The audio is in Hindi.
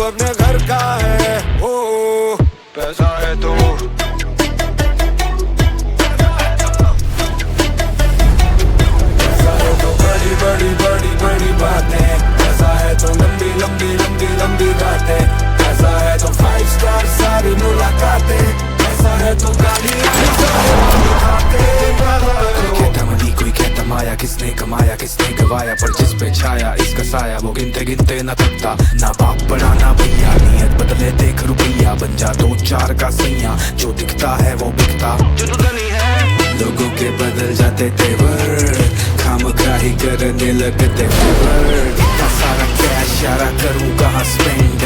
अपने घर का है। ओ पैसा है तो बड़ी बड़ी बड़ी बड़ी बातें, ऐसा है तो लंबी लंबी लंबी लंबी बातें, ऐसा है तो 5 स्टार सारी मुलाकातें, ऐसा है तो गाड़ी कहता मनी कोई कहता माया, किसने कमाया किसने गवाया, पर जिस पे छाया इसका साया वो गिनते गिनते न थकता। ना बाप बड़ा ना भैया, नियत बदले देख रुपया, बन जा 2-4 का सैया, जो दिखता है वो बिकता जो तू धनी है। लोगों के बदल जाते तेवर, खामखा ही करने लगते फेवर, सारा कैश यारा करूं कहाँ स्पेंड,